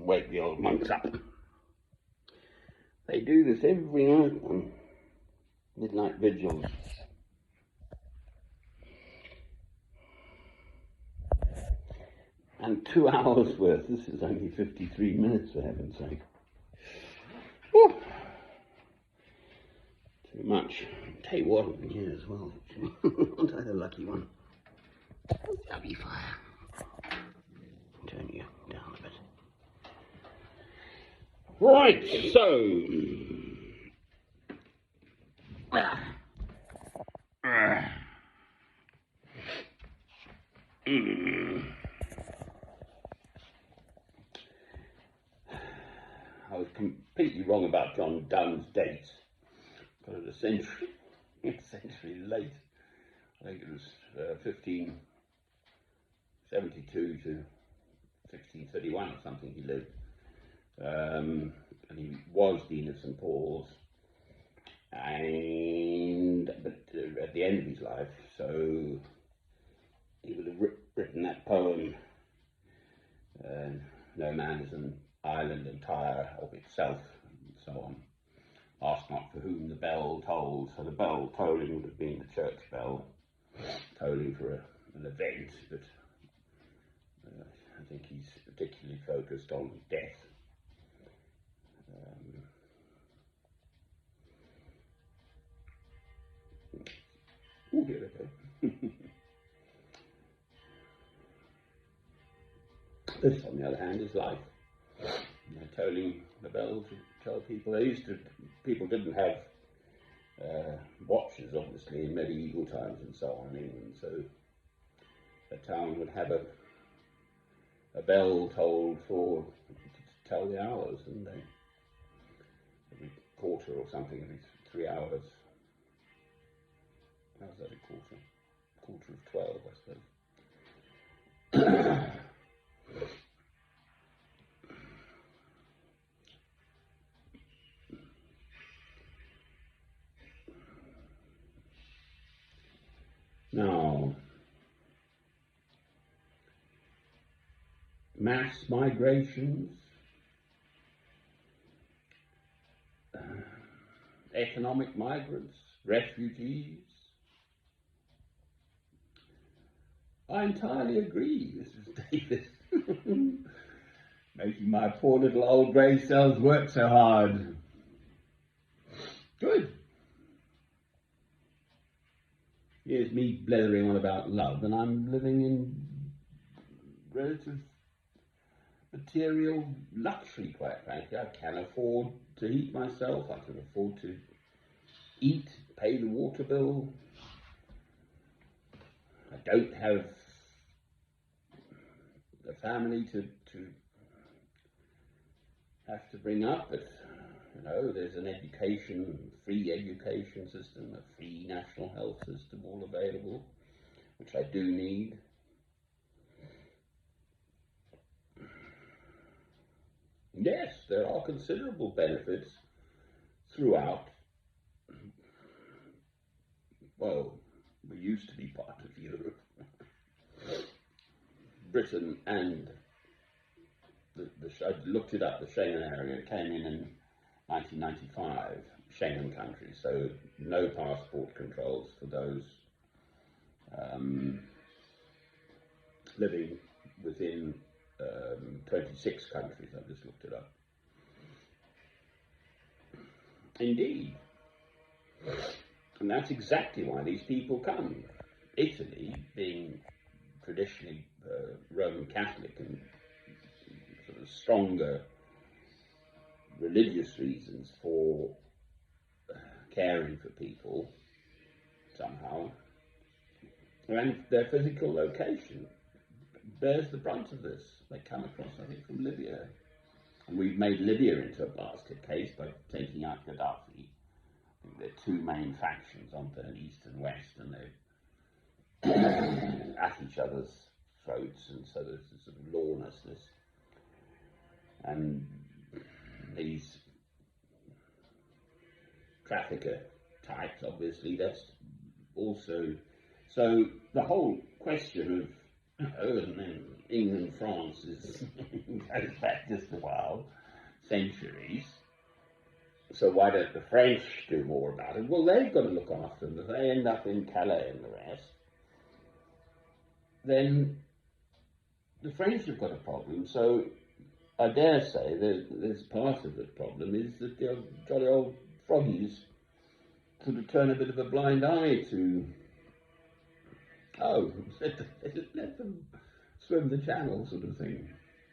wake the old monks up. They do this every night on midnight vigils. And 2 hours worth. This is only 53 minutes, for heaven's sake. Whew. Too much. I'll tell you what, I can hear as well, actually. Aren't I the lucky one? Happy fire. Turn you down a bit. Right, so. I was completely wrong about John Donne's dates. Got it a century late. I think it was 1572 to 1631 or something he lived. And he was Dean of St. Paul's, but at the end of his life, so he would have written that poem, No Man is an Island entire of itself, and so on. Ask not for whom the bell tolls. So the bell tolling would have been the church bell, tolling for an event, but I think he's particularly focused on death. Oh, here we go. This, on the other hand, is life. Tolling the bell to tell people. People didn't have watches, obviously, in medieval times and so on in England, so the town would have a bell tolled to tell the hours, and they every quarter or something, every 3 hours. How's that a quarter? Quarter of 12, I suppose. Now, mass migrations, economic migrants, refugees. I entirely agree, Mrs. Davis. Making my poor little old grey cells work so hard. Good. Here's me blethering on about love, and I'm living in relative material luxury, quite frankly. I can afford to heat myself, I can afford to eat, pay the water bill. I don't have a family to have to bring up, but there's an free education system, a free national health system, all available, which I do need. Yes, there are considerable benefits throughout. Well, we used to be part of Europe. Britain and I looked it up, the Schengen area came in 1995, Schengen countries, so no passport controls for those living within 26 countries. I've just looked it up. Indeed. And that's exactly why these people come. Italy, being traditionally Roman Catholic and sort of stronger religious reasons for caring for people somehow, and their physical location bears the brunt of this. They come across, I think, from Libya. And we've made Libya into a basket case by taking out Gaddafi. I think there are two main factions, aren't there, East and West, and they're at each other's throats, and so there's this sort of lawlessness. And these trafficker types, obviously, that's also... So the whole question of And then England, France is goes back just a while, centuries. So why don't the French do more about it? Well, they've got to look after them. If they end up in Calais and the rest, then the French have got a problem. So I dare say that there's part of the problem is that the jolly old froggies sort of turn a bit of a blind eye to, oh, let them swim the channel sort of thing,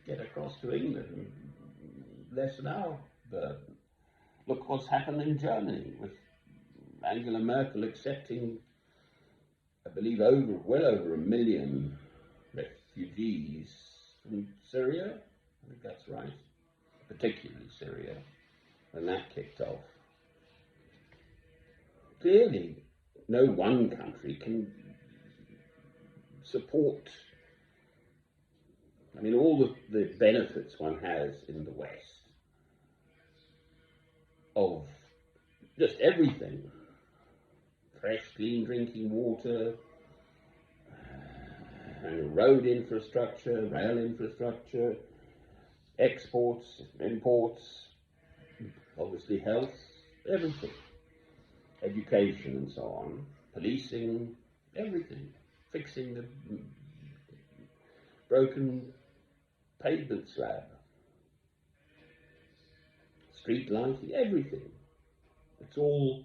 get across to England and lessen our burden. Look what's happened in Germany with Angela Merkel accepting, I believe, well over 1 million refugees from Syria. I think that's right, particularly Syria, and that kicked off. Clearly, no one country can support, I mean, all the benefits one has in the West of just everything. Fresh, clean drinking water, and road infrastructure, rail infrastructure, exports, imports, obviously health, everything, education and so on, policing, everything, fixing the broken pavement slab, street lighting, everything. It's all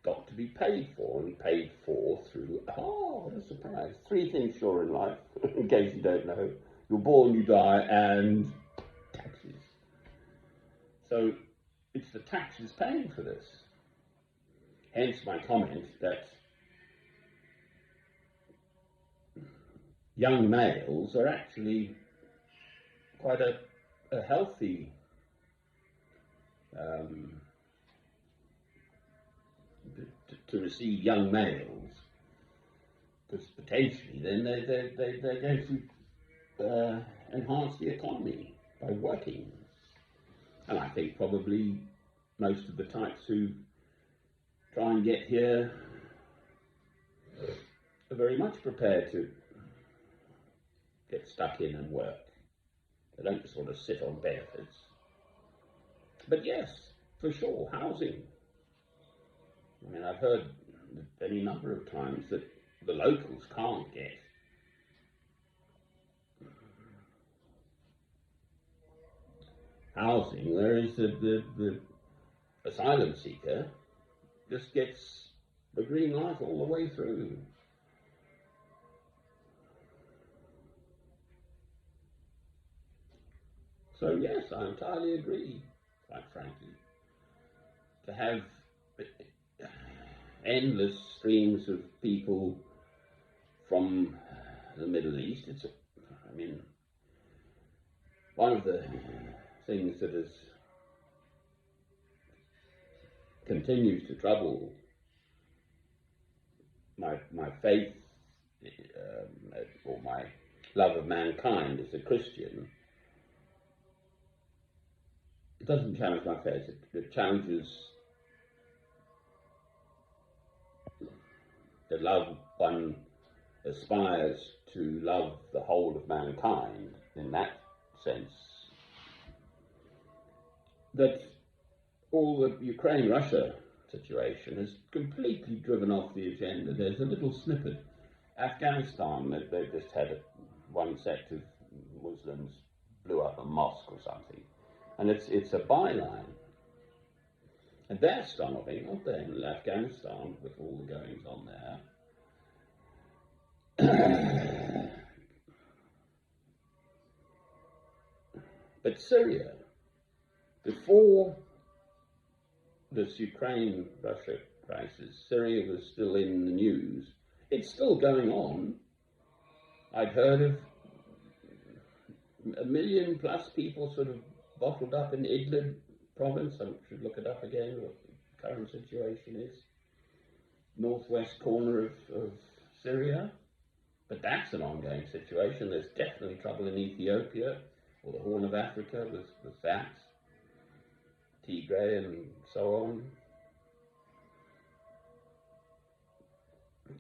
got to be paid for, and paid for through, what a surprise, 3 things sure in life, in case you don't know: you're born, you die, and taxes. So it's the taxes paying for this. Hence my comment that young males are actually quite a healthy to receive young males, because potentially then they're going to enhance the economy by working. And I think probably most of the types who try and get here are very much prepared to get stuck in and work. They don't sort of sit on benefits. But yes, for sure, housing. I mean, I've heard any number of times that the locals can't get housing, whereas the asylum seeker just gets the green light all the way through. So yes, I entirely agree, quite frankly. To have endless streams of people from the Middle East, I mean, one of the things that continues to trouble my faith, or my love of mankind as a Christian, it doesn't challenge my faith, it challenges the love one aspires to love the whole of mankind, in that sense, that all the Ukraine-Russia situation has completely driven off the agenda. There's a little snippet. Afghanistan, they just had one sect of Muslims blew up a mosque or something, and it's a byline. And they're starving, aren't they, in Afghanistan, with all the goings on there. But Syria, before this Ukraine-Russia crisis, Syria was still in the news. It's still going on. I'd heard of 1 million plus people sort of bottled up in Idlib province. I should look it up again, what the current situation is. Northwest corner of Syria. But that's an ongoing situation. There's definitely trouble in Ethiopia, or the Horn of Africa with that. Tigray and so on.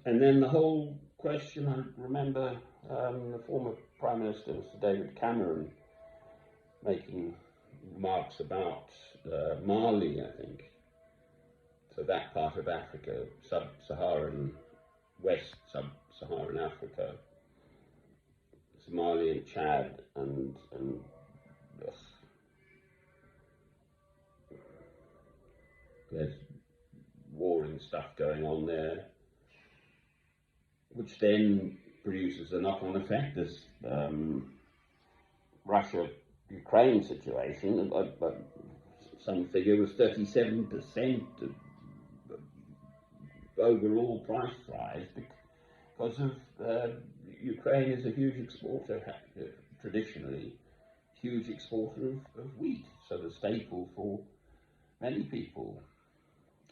And then the whole question, I remember The former Prime Minister, Mr. David Cameron, making remarks about Mali, I think. So that part of Africa, sub-Saharan, West sub-Saharan Africa, Somalia and Chad, and there's warring stuff going on there, which then produces a knock-on effect. This Russia-Ukraine situation, some figure was 37% of overall price rise because of Ukraine is a huge exporter, traditionally, huge exporter of wheat, so the staple for many people,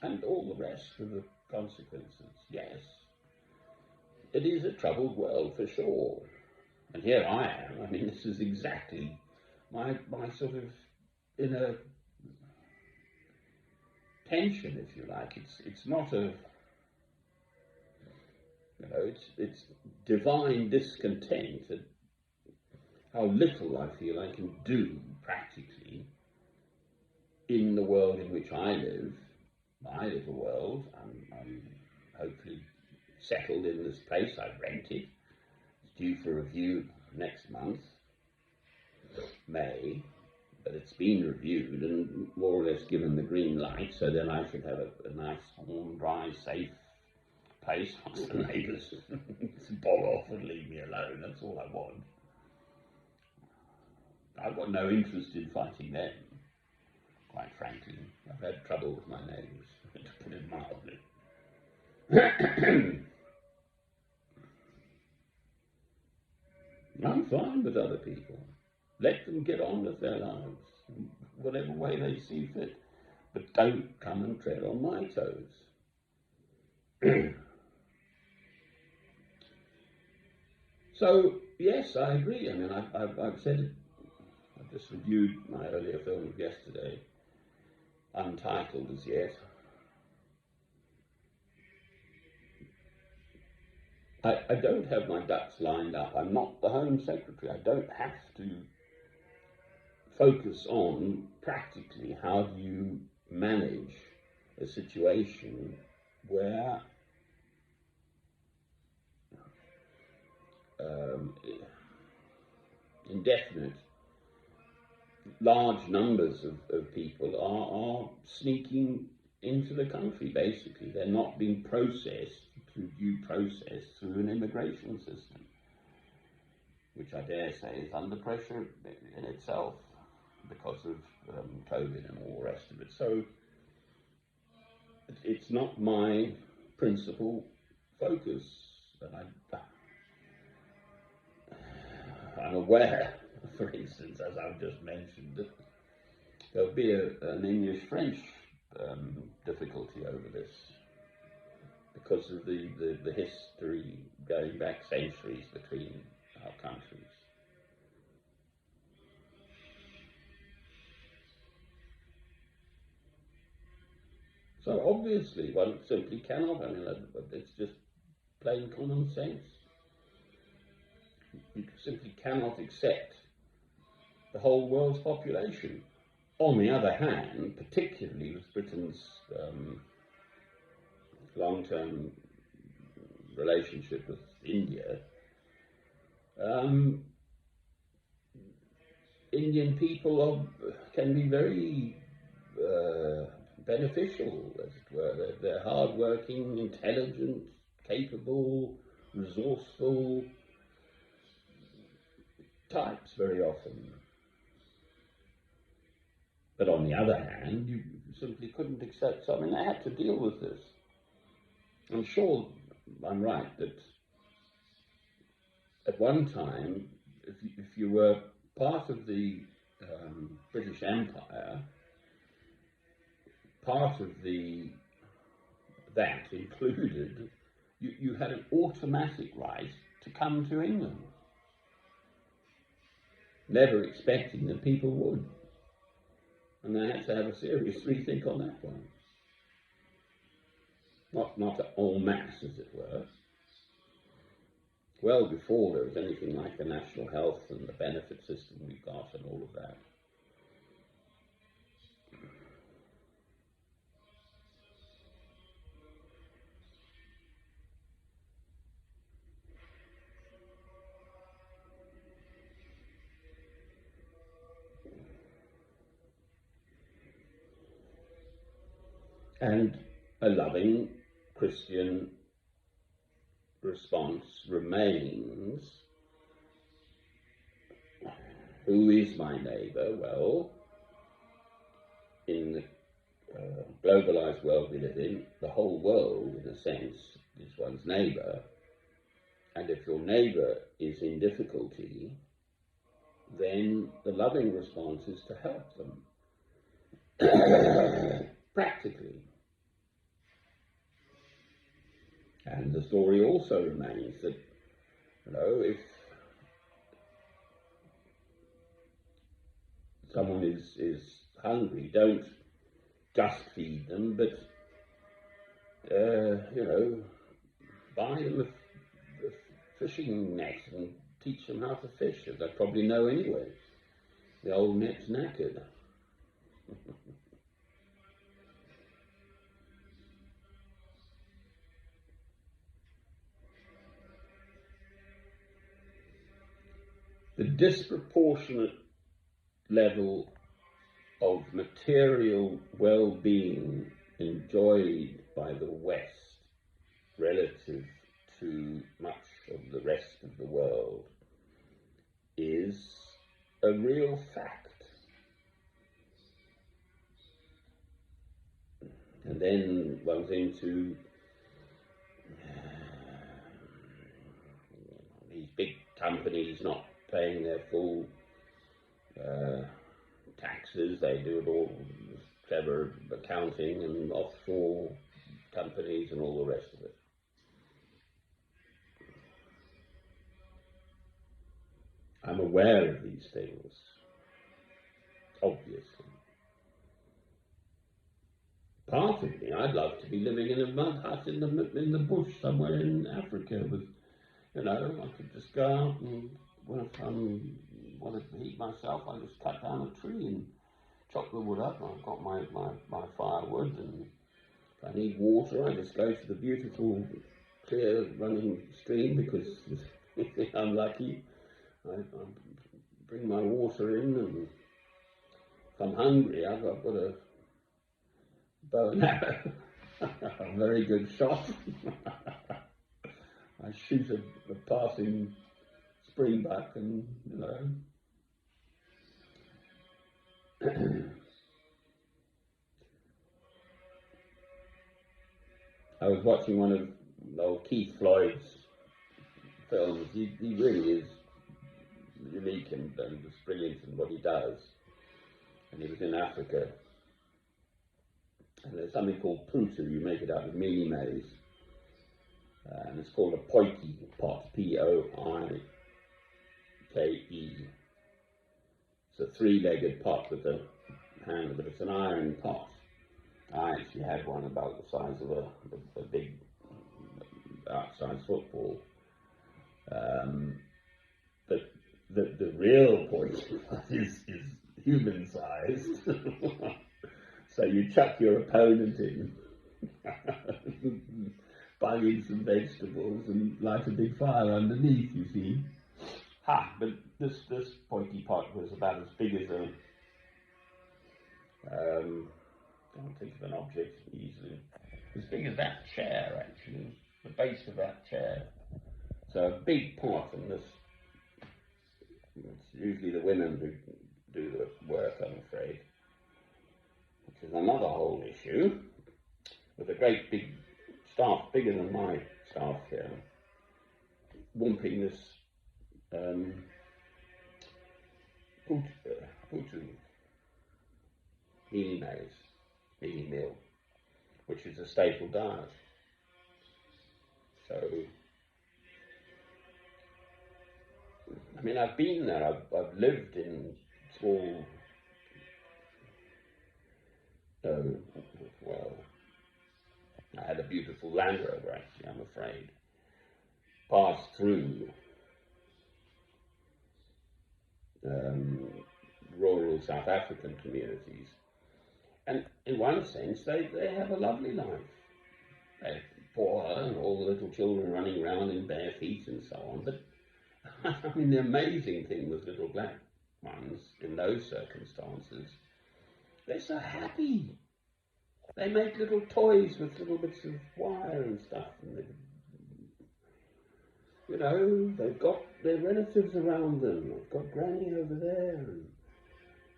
and all the rest of the consequences. Yes, it is a troubled world for sure. And here I am. I mean, this is exactly my sort of inner tension, if you like. It's not a, it's divine discontent at how little I feel I can do practically in the world in which I live, my little world. I'm hopefully settled in this place I've rented. It's due for review next month, May, but it's been reviewed and more or less given the green light, so then I should have a nice, warm, dry, safe place. Once the neighbours bog off and leave me alone, that's all I want. I've got no interest in fighting them, quite frankly. I've had trouble with my neighbours, to put it mildly. I'm fine with other people. Let them get on with their lives, whatever way they see fit, but don't come and tread on my toes. So, yes, I agree. I mean, I've said it. I just reviewed my earlier film yesterday, untitled as yet. I don't have my ducks lined up. I'm not the Home Secretary. I don't have to focus on practically how do you manage a situation where indefinite, large numbers of people are sneaking into the country, basically. They're not being processed through due process through an immigration system, which I dare say is under pressure in itself because of COVID and all the rest of it. So it's not my principal focus. And I'm aware, for instance, as I've just mentioned, that there'll be an English-French difficulty over this because of the history going back centuries between our countries. So obviously one simply cannot, I mean, it's just plain common sense. You simply cannot accept the whole world's population. On the other hand, particularly with Britain's long-term relationship with India, Indian people can be very beneficial, as it were. They're hard-working, intelligent, capable, resourceful types very often. But on the other hand, you simply couldn't accept something. They had to deal with this. I'm sure I'm right that at one time, if you were part of the British Empire, part of that included you had an automatic right to come to England, never expecting that people would. And they had to have a serious rethink on that one. Not en masse, as it were. well before there was anything like the national health and the benefit system we've got and all of that. And a loving Christian response remains, who is my neighbour? Well, in the globalized world we live in, the whole world, in a sense, is one's neighbour. And if your neighbour is in difficulty, then the loving response is to help them practically. And the story also remains that, if someone is hungry, don't just feed them, but buy them a fishing net and teach them how to fish, as they probably know anyway. The old net's knackered. The disproportionate level of material well-being enjoyed by the West relative to much of the rest of the world is a real fact. And then one's into these big companies not paying their full taxes. They do it all with clever accounting and offshore companies and all the rest of it. I'm aware of these things, obviously. Part of me, I'd love to be living in a mud hut in the bush somewhere in Africa with, I could just go out and when I want to heat myself, I just cut down a tree and chop the wood up. I've got my firewood, and if I need water, I just go to the beautiful, clear running stream, because if I'm lucky, I bring my water in, and if I'm hungry, I've got a bow and arrow, a very good shot. I shoot a passing springbuck, and I was watching one of old Keith Floyd's films. He really is unique and just brilliant in what he does. And he was in Africa. And there's something called putu. You make it out of mealie maize. And it's called a poike pot, Poike. It's a three-legged pot with a handle, but it's an iron pot. I actually had one about the size of a big outside football. But the real point is human-sized. So you chuck your opponent in, bung in some vegetables, and light a big fire underneath, you see. But this pointy pot was about as big as can't think of an object easily. As big as that chair, actually, the base of that chair. So a big pot, and it's usually the women who do the work, I'm afraid, which is another whole issue, with a great big staff, bigger than my staff here, wumping this putu, mealie meal, which is a staple diet. So, I mean, I've been there. I've lived in small. Well, I had a beautiful Land Rover, actually, I'm afraid. pass through rural South African communities, and in one sense they have a lovely life. They're poor and all the little children running around in bare feet and so on, but I mean the amazing thing with little black ones in those circumstances, they're so happy. They make little toys with little bits of wire and stuff, and they've got their relatives around them. They've got Granny over there,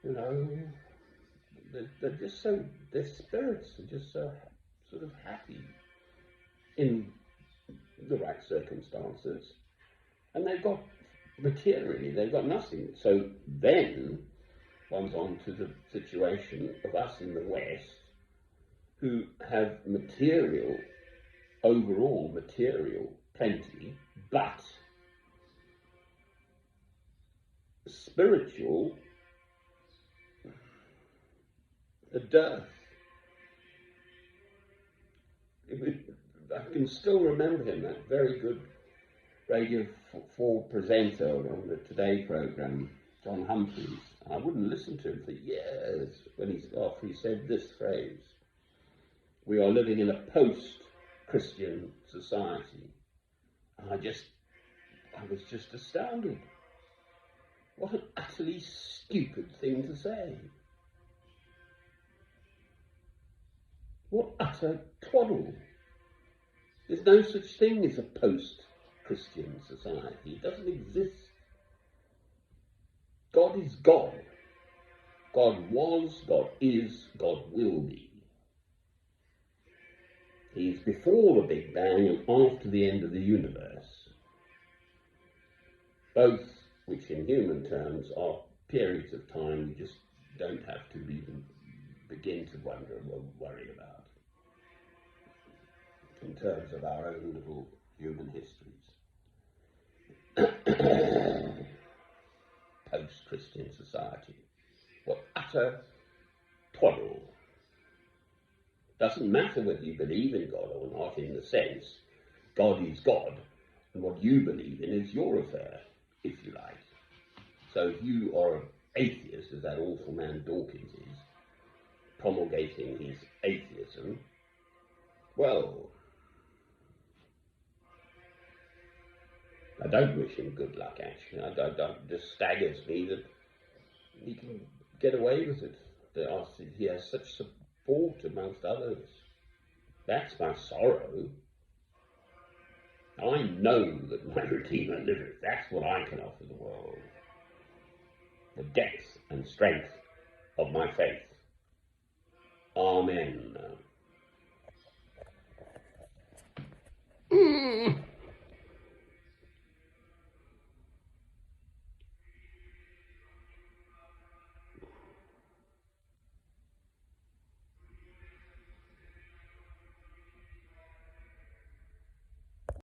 and they're just so, their spirits are just so sort of happy in the right circumstances, and materially they've got nothing. So then one's on to the situation of us in the West, who have overall material plenty, but spiritual, a dearth. I can still remember him, that very good Radio 4 presenter on the Today programme, John Humphreys. I wouldn't listen to him for years after he said this phrase: "We are living in a post-Christian society." I was just astounded. What an utterly stupid thing to say. What utter twaddle. There's no such thing as a post-Christian society. It doesn't exist. God is God. God was, God is, God will be. He is before the Big Bang and after the end of the universe, both which in human terms are periods of time we just don't have to even begin to wonder or worry about in terms of our own little human histories. Post-Christian society. What utter twaddle. Doesn't matter whether you believe in God or not, in the sense God is God, and what you believe in is your affair, if you like. So if you are an atheist, as that awful man Dawkins is, promulgating his atheism, well, I don't wish him good luck, actually. It just staggers me that he can get away with it. He has such support amongst others. That's my sorrow. I know that my Redeemer liveth. That's what I can offer the world. The depth and strength of my faith. Amen.